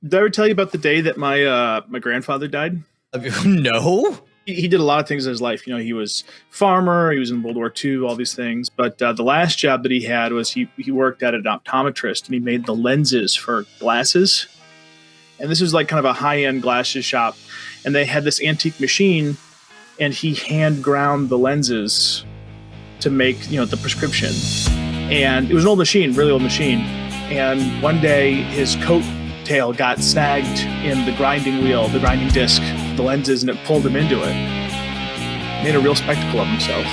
Did I ever tell you about the day that my grandfather died? No. He did a lot of things in his life. You know, he was farmer, he was in World War II, all these things. But the last job that he had was he worked at an optometrist, and he made the lenses for glasses. And this was like kind of a high-end glasses shop. And they had this antique machine, and he hand ground the lenses to make, you know, the prescription. And it was an old machine, really old machine. And one day his coat tail got snagged in the grinding wheel, the grinding disc, the lenses, and it pulled him into it. Made a real spectacle of himself.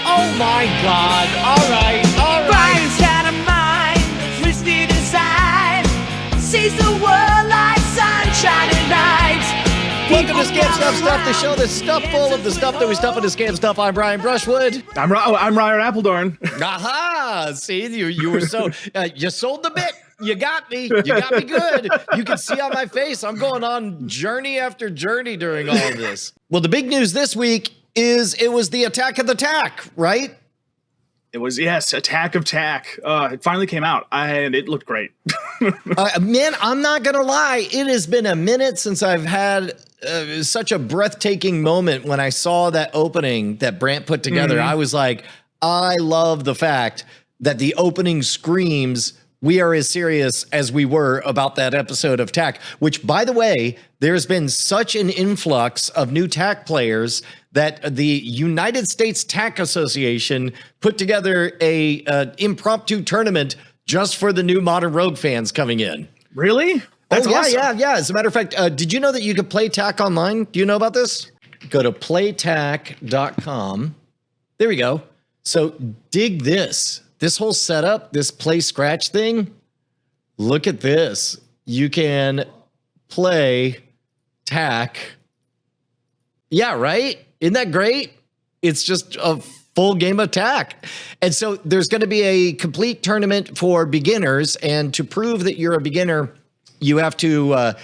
Oh my God. All right. Brian's got a mind, twisted inside, sees the world like sunshine at night. Welcome to Scam Stuff, the show that's stuffed full of the stuff that we stuff into Scam Stuff. I'm Brian Brushwood. I'm Ryan Appledorn. Aha! See, you were so you sold the bit. You got me. You got me good. You can see on my face I'm going on journey after journey during all of this. Well, the big news this week is it was the attack of the Tack, right? It was, yes, Attack of Tack. It finally came out, and it looked great. Man, I'm not going to lie. It has been a minute since I've had such a breathtaking moment when I saw that opening that Brant put together. I was like, I love the fact that the opening screams, we are as serious as we were about that episode of Tack, which, by the way, there's been such an influx of new Tack players that the United States Tack Association put together a impromptu tournament just for the new Modern Rogue fans coming in. Really? That's awesome. Yeah. As a matter of fact, did you know that you could play Tack online? Do you know about this? Go to playtack.com. There we go. So dig this. This whole setup, this play scratch thing, look at this. You can play Tack. Yeah, right? Isn't that great? It's just a full game of Tack. And so there's going to be a complete tournament for beginners. And to prove that you're a beginner, you have to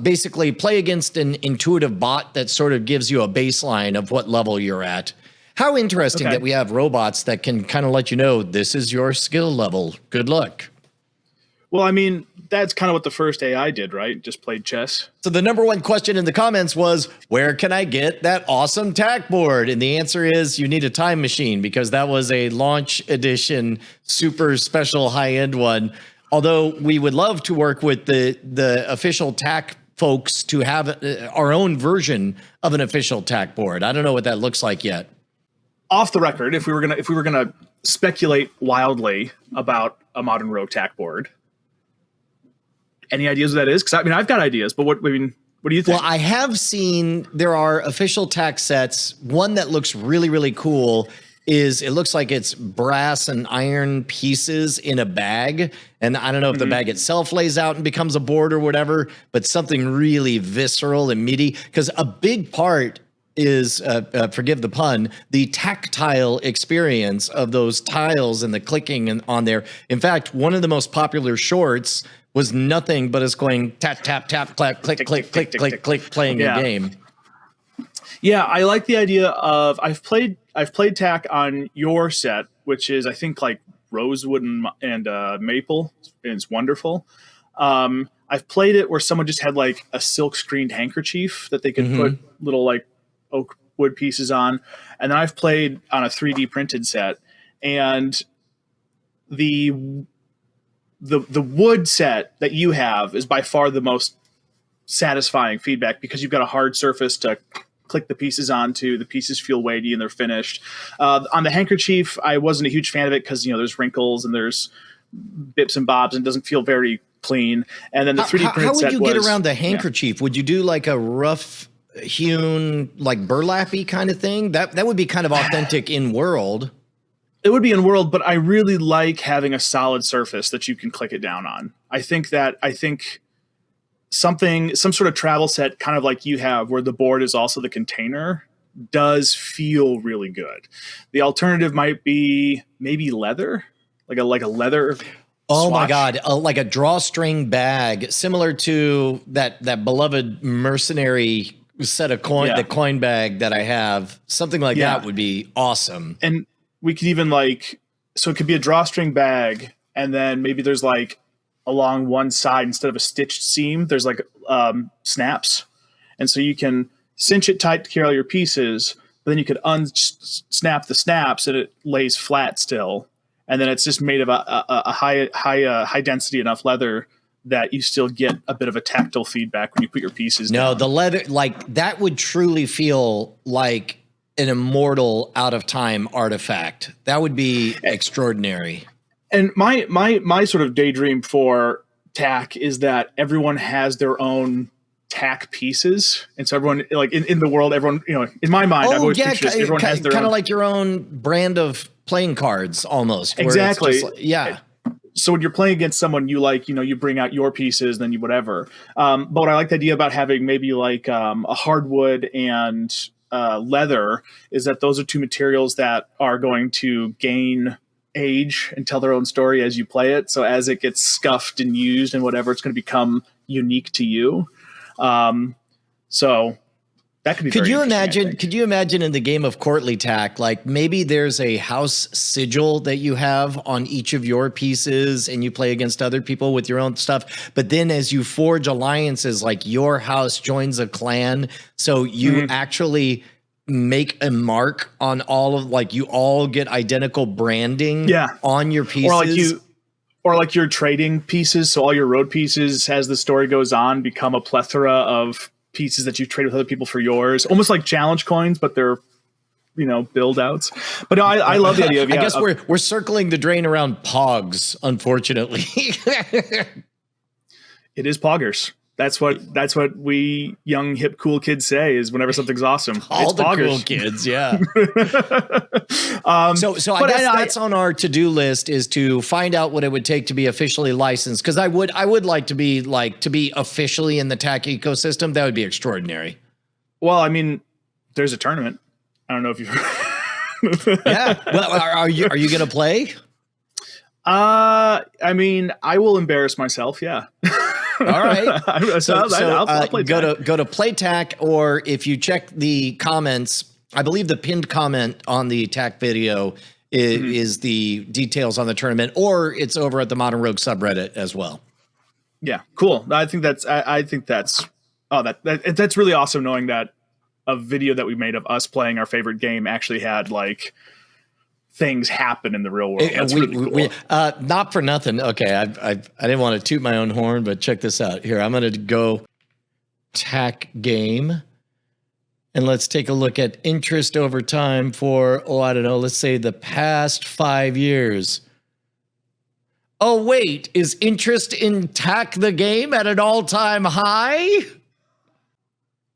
basically play against an intuitive bot that sort of gives you a baseline of what level you're at. How interesting that we have robots that can kind of let you know this is your skill level. Good luck. Well, I mean, that's kind of what the first AI did, right? Just played chess. So the number one question in the comments was, where can I get that awesome Tack board? And the answer is you need a time machine, because that was a launch edition, super special high-end one. Although we would love to work with the official Tack folks to have our own version of an official Tack board. I don't know what that looks like yet. Off the record, if we were gonna speculate wildly about a Modern Rogue Tack board, any ideas what that is? Because I mean, I've got ideas, but what do you think? Well, I have seen there are official Tack sets. One that looks really, really cool is it looks like it's brass and iron pieces in a bag. And I don't know if the bag itself lays out and becomes a board or whatever, but something really visceral and meaty. Because a big part is, forgive the pun, the tactile experience of those tiles and the clicking on there. In fact, one of the most popular shorts was nothing but us going tap, tap, tap, clap, click, click, click, click, click, playing a game. Yeah, I like the idea of I've played Tack on your set, which is I think like rosewood and maple, and it's wonderful. I've played it where someone just had like a silk screened handkerchief that they could put little like oak wood pieces on, and then I've played on a 3D printed set, and the wood set that you have is by far the most satisfying feedback, because you've got a hard surface to click the pieces onto. The pieces feel weighty and they're finished. On the handkerchief, I wasn't a huge fan of it because, you know, there's wrinkles and there's bips and bobs and it doesn't feel very clean. And then the 3D printed set how would you get around the handkerchief? Would you do like a rough hewn, like burlappy kind of thing? That would be kind of authentic in world. It would be in world, but I really like having a solid surface that you can click it down on. I think some sort of travel set, kind of like you have, where the board is also the container, does feel really good. The alternative might be maybe leather, like a leather. Oh swatch. my God. Like a drawstring bag, similar to that beloved mercenary set of coin, the coin bag that I have. Something like that would be awesome. And we could even so it could be a drawstring bag, and then maybe there's like along one side instead of a stitched seam. There's like snaps, and so you can cinch it tight to carry all your pieces. But then you could unsnap the snaps, and it lays flat still. And then it's just made of a high density enough leather that you still get a bit of a tactile feedback when you put your pieces down. No, the leather, like that would truly feel like an immortal out of time artifact. That would be extraordinary. And my sort of daydream for Tack is that everyone has their own Tack pieces. And so everyone, like in the world, everyone, in my mind, I've always pictured everyone has their kind own. of like your own brand of playing cards almost. Exactly. Yeah. So when you're playing against someone you like, you bring out your pieces, then you whatever. But what I like the idea about having maybe like a hardwood and leather is that those are two materials that are going to gain age and tell their own story as you play it. So as it gets scuffed and used and whatever, it's going to become unique to you. So that could be. Could you imagine? Could you imagine in the game of Courtly Tack, like maybe there's a house sigil that you have on each of your pieces, and you play against other people with your own stuff. But then, as you forge alliances, like your house joins a clan, so you actually make a mark on all of, like you all get identical branding on your pieces. Or like you're trading pieces, so all your road pieces, as the story goes on, become a plethora of pieces that you trade with other people for yours, almost like challenge coins, but they're build outs. But no, I love the idea of. I guess we're circling the drain around pogs, unfortunately. It is poggers. That's what we young hip cool kids say is whenever something's awesome. All it's the poggers. cool kids, yeah. So I guess that's on our to-do list, is to find out what it would take to be officially licensed. Because I would like to be officially in the Tack ecosystem. That would be extraordinary. Well, I mean, there's a tournament. I don't know if you've. Yeah. Well, are you going to play? I mean, I will embarrass myself. Yeah. All right. I'll play go to Play Tack, or if you check the comments, I believe the pinned comment on the Tack video is the details on the tournament, or it's over at the Modern Rogue subreddit as well. Yeah, cool. I think that's that's really awesome, knowing that a video that we made of us playing our favorite game actually had like things happen in the real world. That's really cool. Not for nothing. Okay, I didn't want to toot my own horn, but check this out. Here, I'm going to go Tack game, and let's take a look at interest over time for, I don't know, let's say the past 5 years. Oh, wait, is interest in Tack the game at an all-time high?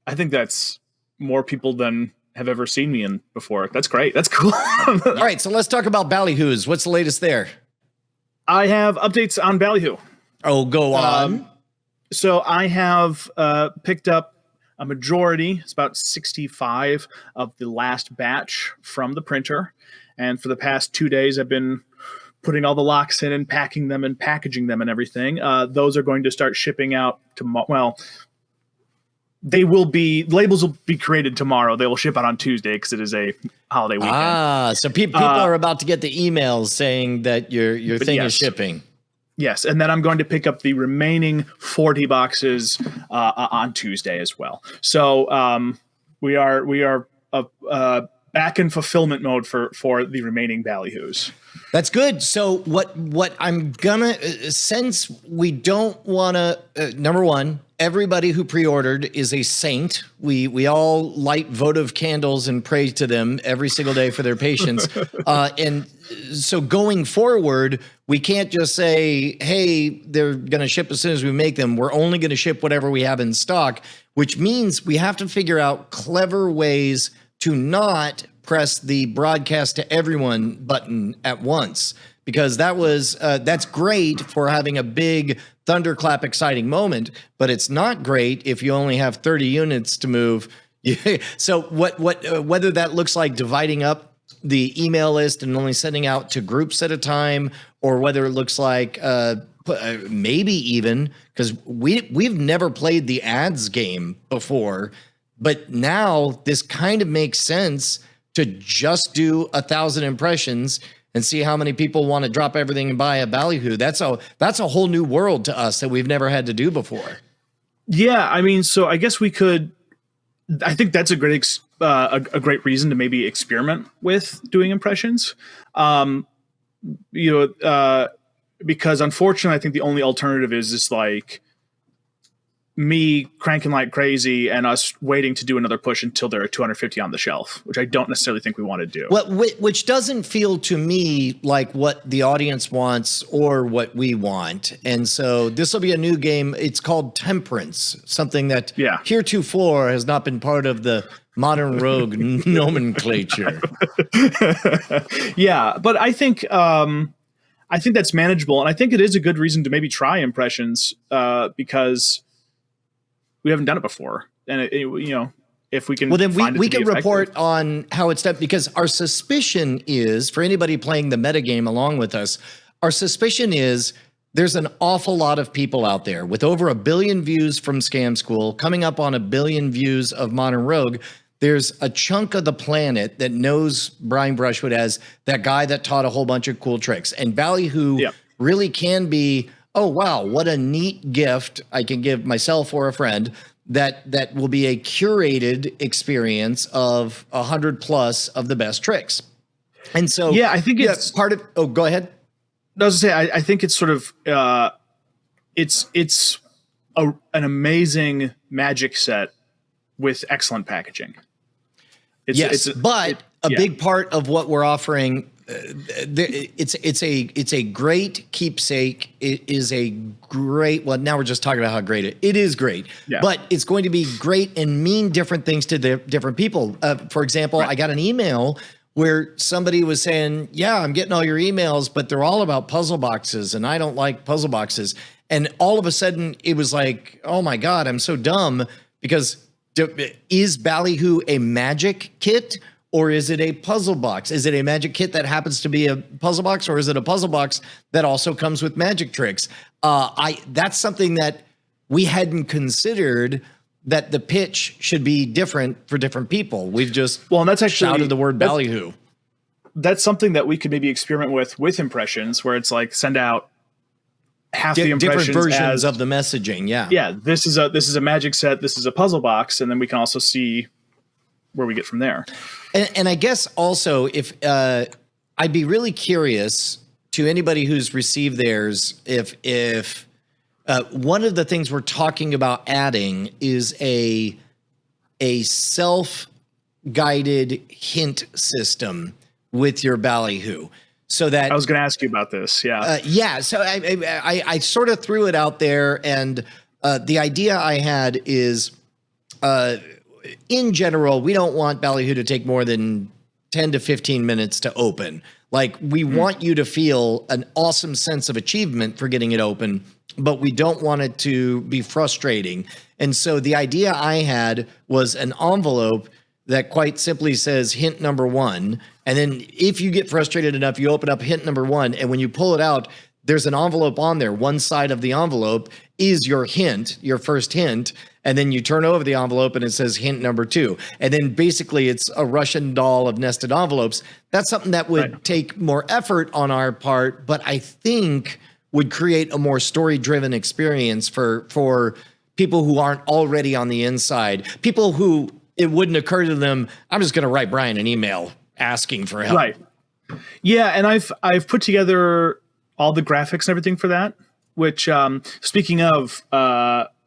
I think that's more people than have ever seen me in before. That's great. That's cool. All right, so let's talk about Ballyhoo's. What's the latest there? I have updates on Ballyhoo. Oh, go on. So I have picked up a majority. It's about 65 of the last batch from the printer. And for the past 2 days, I've been putting all the locks in and packing them and packaging them and everything. Those are going to start shipping out tomorrow. Well, labels will be created tomorrow. They will ship out on Tuesday because it is a holiday weekend. So people are about to get the emails saying that your thing is shipping. Yes, and then I'm going to pick up the remaining 40 boxes on Tuesday as well. So we are back in fulfillment mode for the remaining Ballyhoos. That's good. So what I'm gonna, since we don't want to, number one, everybody who pre-ordered is a saint. We all light votive candles and pray to them every single day for their patience. And so going forward, we can't just say, hey, they're going to ship as soon as we make them. We're only going to ship whatever we have in stock, which means we have to figure out clever ways to not press the broadcast to everyone button at once, because that's great for having a big thunderclap exciting moment, but it's not great if you only have 30 units to move. So whether that looks like dividing up the email list and only sending out to groups at a time, or whether it looks like maybe even, because we've never played the ads game before, but now this kind of makes sense to just do 1,000 impressions and see how many people want to drop everything and buy a ballyhoo. That's a whole new world to us that we've never had to do before. Yeah, I mean, so I guess we could. I think that's a great a great reason to maybe experiment with doing impressions. Because unfortunately, I think the only alternative is just like me cranking like crazy and us waiting to do another push until there are 250 on the shelf, which I don't necessarily think we want to do. Well, which doesn't feel to me like what the audience wants or what we want. And so this will be a new game. It's called Temperance, something that heretofore has not been part of the modern rogue nomenclature. Yeah, but I think that's manageable, and I think it is a good reason to maybe try impressions because we haven't done it before, and if we can, well, then we can report on how it's done, because our suspicion is, for anybody playing the metagame along with us, our suspicion is there's an awful lot of people out there with over 1 billion views from Scam School, coming up on 1 billion views of Modern Rogue. There's a chunk of the planet that knows Brian Brushwood as that guy that taught a whole bunch of cool tricks, and Ballyhoo really can be, oh, wow, what a neat gift I can give myself or a friend that will be a curated experience of 100 plus of the best tricks. And so, yeah, I think it's part of, oh, go ahead. I was to say, I think it's sort of, it's an amazing magic set with excellent packaging. It's a big part of what we're offering. It's a great keepsake. It is a great. Well, now we're just talking about how great it is. Great, but it's going to be great and mean different things to the different people. For example, I got an email where somebody was saying, "Yeah, I'm getting all your emails, but they're all about puzzle boxes, and I don't like puzzle boxes." And all of a sudden, it was like, "Oh my God, I'm so dumb," because is Ballyhoo a magic kit? Or is it a puzzle box? Is it a magic kit that happens to be a puzzle box? Or is it a puzzle box that also comes with magic tricks? That's something that we hadn't considered, that the pitch should be different for different people. We've just and that's actually shouted the word Ballyhoo. That's something that we could maybe experiment with impressions, where it's like send out half the impressions, different versions of the messaging. Yeah. This is a magic set. This is a puzzle box. And then we can also see where we get from there. And I guess also, if I'd be really curious to anybody who's received theirs, if one of the things we're talking about adding is a self-guided hint system with your Ballyhoo. So that I was going to ask you about this. Yeah. So I sort of threw it out there, and the idea I had is, in general, we don't want Ballyhoo to take more than 10 to 15 minutes to open. Like, we want you to feel an awesome sense of achievement for getting it open, but we don't want it to be frustrating. And so the idea I had was an envelope that quite simply says hint number 1. And then if you get frustrated enough, you open up hint number 1. And when you pull it out, there's an envelope on there. One side of the envelope is your hint, your first hint. And then you turn over the envelope and it says hint number 2. And then basically it's a Russian doll of nested envelopes. That's something that would take more effort on our part, but I think would create a more story-driven experience for people who aren't already on the inside. People who it wouldn't occur to them, I'm just going to write Brian an email asking for help. Right. Yeah, and I've put together all the graphics and everything for that, which speaking of,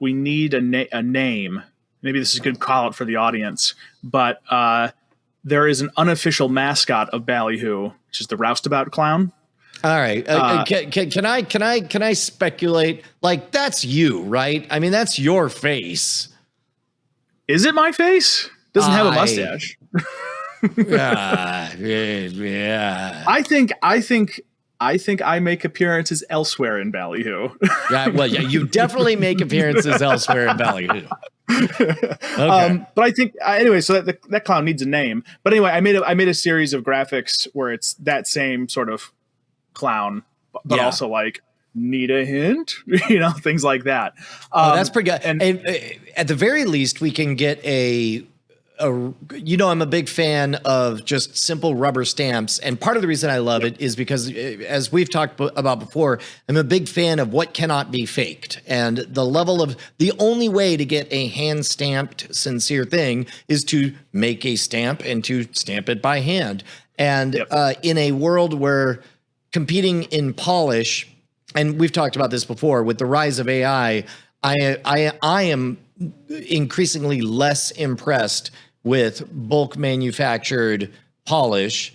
we need a name. Maybe this is a good call out for the audience, but there is an unofficial mascot of Ballyhoo, which is the Roustabout Clown. All right. Can I speculate? Like, that's you, right? I mean, that's your face. Is it my face? Doesn't have a mustache. Yeah. I think I make appearances elsewhere in Ballyhoo. Yeah, you definitely make appearances elsewhere in Ballyhoo. Okay. But I think anyway, so that clown needs a name. But anyway, I made a series of graphics where it's that same sort of clown, but also like need a hint, things like that. That's pretty good. And at the very least, we can get a I'm a big fan of just simple rubber stamps. And part of the reason I love it is because, as we've talked about before, I'm a big fan of what cannot be faked. And the only way to get a hand stamped sincere thing is to make a stamp and to stamp it by hand. And in a world where competing in polish, and we've talked about this before, with the rise of AI, I am increasingly less impressed with bulk manufactured polish,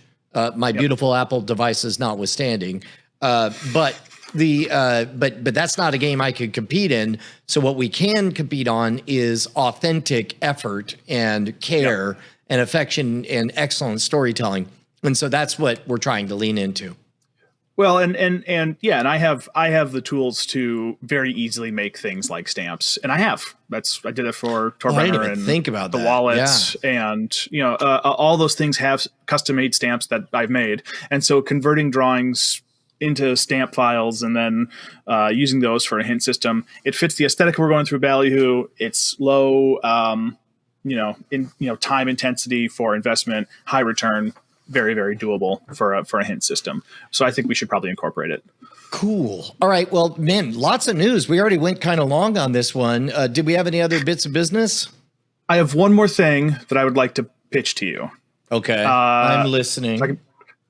my beautiful Apple devices notwithstanding. But that's not a game I could compete in. So what we can compete on is authentic effort and care and affection and excellent storytelling. And so that's what we're trying to lean into. Well, and I have the tools to very easily make things like stamps, and I did it for Torbrenner. I didn't even think about the that. wallets, and all those things have custom made stamps that I've made, and so converting drawings into stamp files and then using those for a hint system, it fits the aesthetic we're going through Ballyhoo. It's low, time intensity for investment, high return. Very, very doable for a hint system. So I think we should probably incorporate it. Cool. All right. Well, man, lots of news. We already went kind of long on this one. Did we have any other bits of business? I have one more thing that I would like to pitch to you. Okay. I'm listening.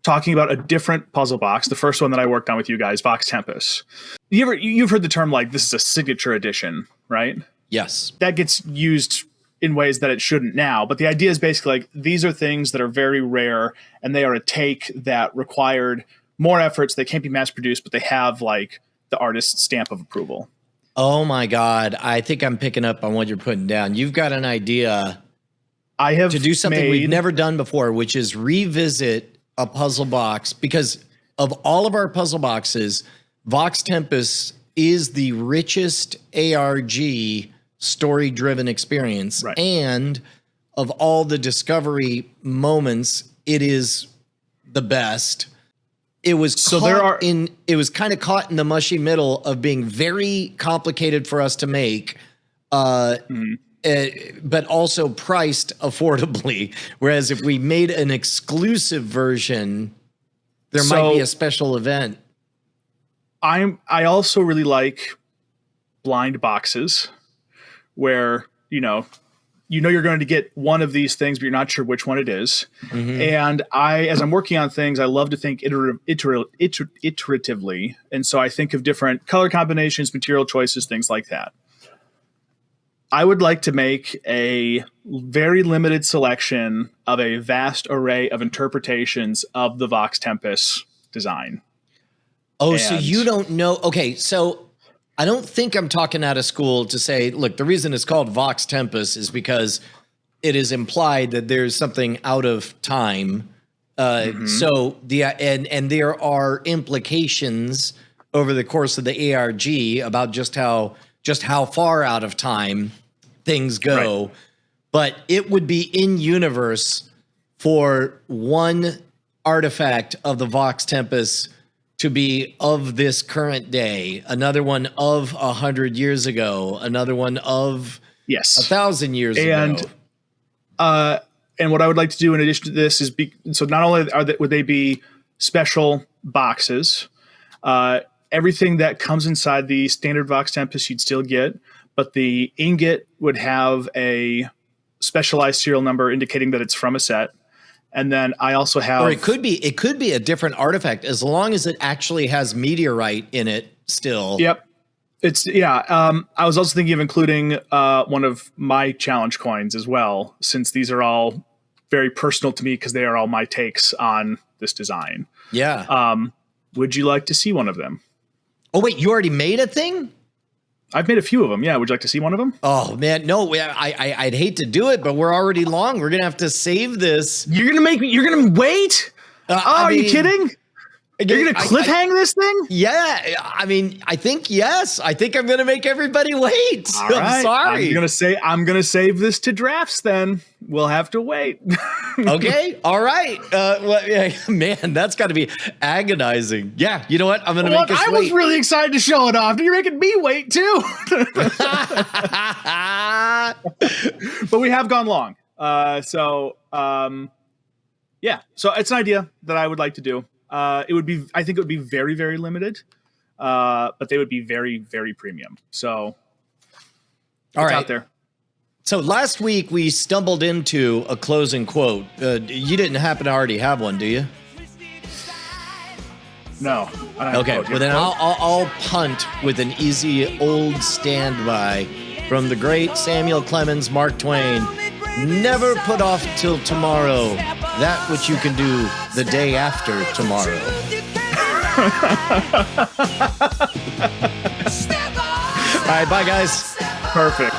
Talking about a different puzzle box. The first one that I worked on with you guys, Vox Tempest. You've heard the term like this is a signature edition, right? Yes. That gets used in ways that it shouldn't now. But the idea is basically like these are things that are very rare and they are a take that required more efforts. They can't be mass produced, but they have like the artist's stamp of approval. Oh my God. I think I'm picking up on what you're putting down. You've got an idea to do something we've never done before, which is revisit a puzzle box, because of all of our puzzle boxes, Vox Tempest is the richest ARG story-driven experience. Right. And of all the discovery moments, it is the best. It was it was kind of caught in the mushy middle of being very complicated for us to make, but also priced affordably. Whereas if we made an exclusive version, there might be a special event. I also really like blind boxes where you're going to get one of these things, but you're not sure which one it is. Mm-hmm. And as I'm working on things, I love to think iteratively. And so I think of different color combinations, material choices, things like that. I would like to make a very limited selection of a vast array of interpretations of the Vox Tempest design. Oh, so you don't know. Okay, so I don't think I'm talking out of school to say, look, the reason it's called Vox Tempest is because it is implied that there's something out of time. So and there are implications over the course of the ARG about just how far out of time things go. Right. But it would be in universe for one artifact of the Vox Tempest to be of this current day, another one of 100 years ago, another one of 1,000 years ago. And what I would like to do in addition to this is so not only would they be special boxes, everything that comes inside the standard Vox Tempest you'd still get, but the ingot would have a specialized serial number indicating that it's from a set. And then I also have, or it could be a different artifact as long as it actually has meteorite in it still. Yep. I was also thinking of including one of my challenge coins as well, since these are all very personal to me because they are all my takes on this design. Yeah. Would you like to see one of them? Oh wait, you already made a thing? I've made a few of them. Yeah. Would you like to see one of them? Oh man, no. I'd hate to do it, but we're already long. We're gonna have to save this. You're gonna wait? Are you kidding? You're gonna cliffhang this thing? Yeah. I mean, I think yes. I think I'm gonna make everybody wait. All right. I'm sorry. I'm gonna save this to drafts. Then we'll have to wait. Okay. All right. Man, that's got to be agonizing. Yeah. You know what? I'm gonna make us wait. I was really excited to show it off. You're making me wait too. But we have gone long. Yeah. So it's an idea that I would like to do. I think it would be very, very limited, but they would be very, very premium. So All right. out there. So last week we stumbled into a closing quote. You didn't happen to already have one, do you? No. Okay. Well, then I'll punt with an easy old standby from the great Samuel Clemens, Mark Twain. Never put off till tomorrow that which you can do the day after tomorrow. All right, bye, guys. Perfect.